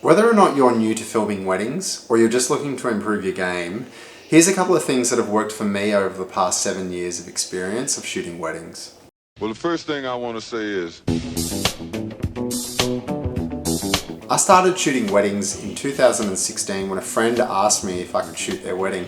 Whether or not you're new to filming weddings or you're just looking to improve your game, here's a couple of things that have worked for me over the past 7 years of experience of shooting weddings. Well, the first thing I want to say is I started shooting weddings in 2016 when a friend asked me if I could shoot their wedding.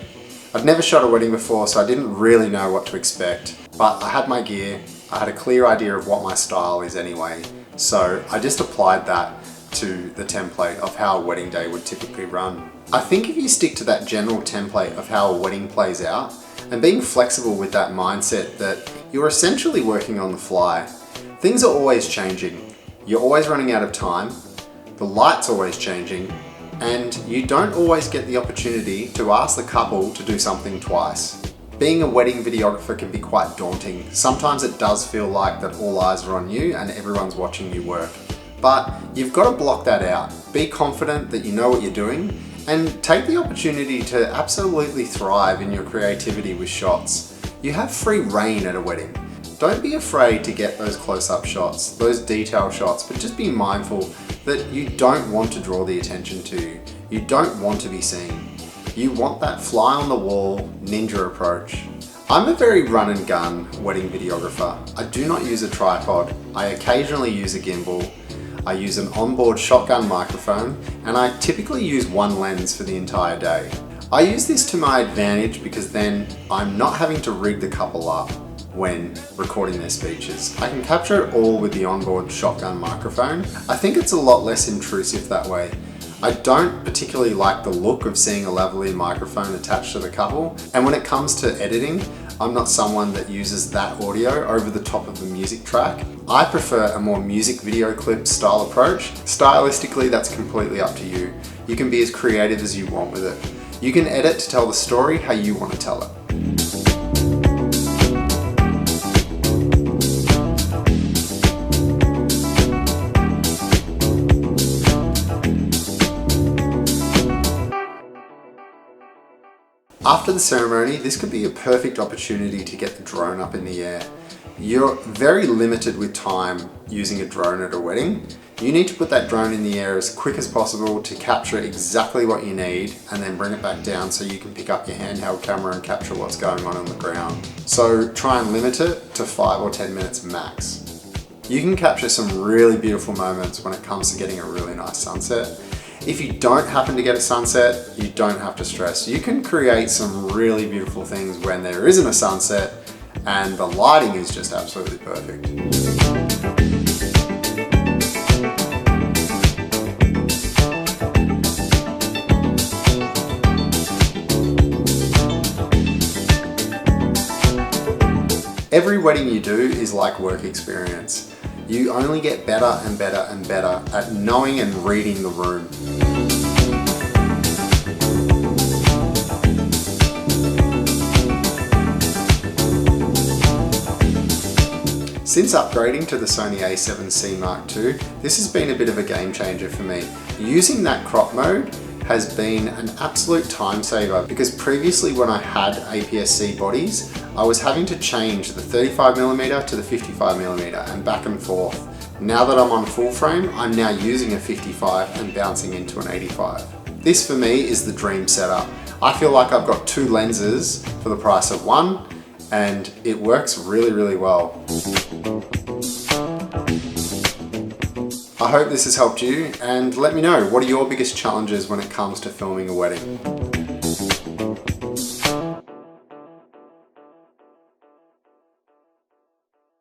I'd never shot a wedding before, so I didn't really know what to expect, but I had my gear, I had a clear idea of what my style is anyway, so I just applied that to the template of how a wedding day would typically run. I think if you stick to that general template of how a wedding plays out, and being flexible with that mindset that you're essentially working on the fly, things are always changing, you're always running out of time, the light's always changing, and you don't always get the opportunity to ask the couple to do something twice. Being a wedding videographer can be quite daunting. Sometimes it does feel like that all eyes are on you and everyone's watching you work. But you've got to block that out. Be confident that you know what you're doing and take the opportunity to absolutely thrive in your creativity with shots. You have free reign at a wedding. Don't be afraid to get those close-up shots, those detail shots, but just be mindful that you don't want to draw the attention to you. You don't want to be seen. You want that fly on the wall ninja approach. I'm a very run and gun wedding videographer. I do not use a tripod. I occasionally use a gimbal. I use an onboard shotgun microphone, and I typically use one lens for the entire day. I use this to my advantage because then I'm not having to rig the couple up when recording their speeches. I can capture it all with the onboard shotgun microphone. I think it's a lot less intrusive that way. I don't particularly like the look of seeing a lavalier microphone attached to the couple, and when it comes to editing, I'm not someone that uses that audio over the top of the music track. I prefer a more music video clip style approach. Stylistically, that's completely up to you. You can be as creative as you want with it. You can edit to tell the story how you want to tell it. After the ceremony, this could be a perfect opportunity to get the drone up in the air. You're very limited with time using a drone at a wedding. You need to put that drone in the air as quick as possible to capture exactly what you need and then bring it back down so you can pick up your handheld camera and capture what's going on the ground. So try and limit it to 5 or 10 minutes max. You can capture some really beautiful moments when it comes to getting a really nice sunset. If you don't happen to get a sunset, you don't have to stress. You can create some really beautiful things when there isn't a sunset and the lighting is just absolutely perfect. Every wedding you do is like work experience. You only get better and better and better at knowing and reading the room. Since upgrading to the Sony A7C Mark II, this has been a bit of a game changer for me. Using that crop mode has been an absolute time saver because previously when I had APS-C bodies, I was having to change the 35mm to the 55mm and back and forth. Now that I'm on full frame, I'm now using a 55 and bouncing into an 85. This for me is the dream setup. I feel like I've got 2 lenses for the price of 1, and it works really, really well. I hope this has helped you, and let me know, what are your biggest challenges when it comes to filming a wedding?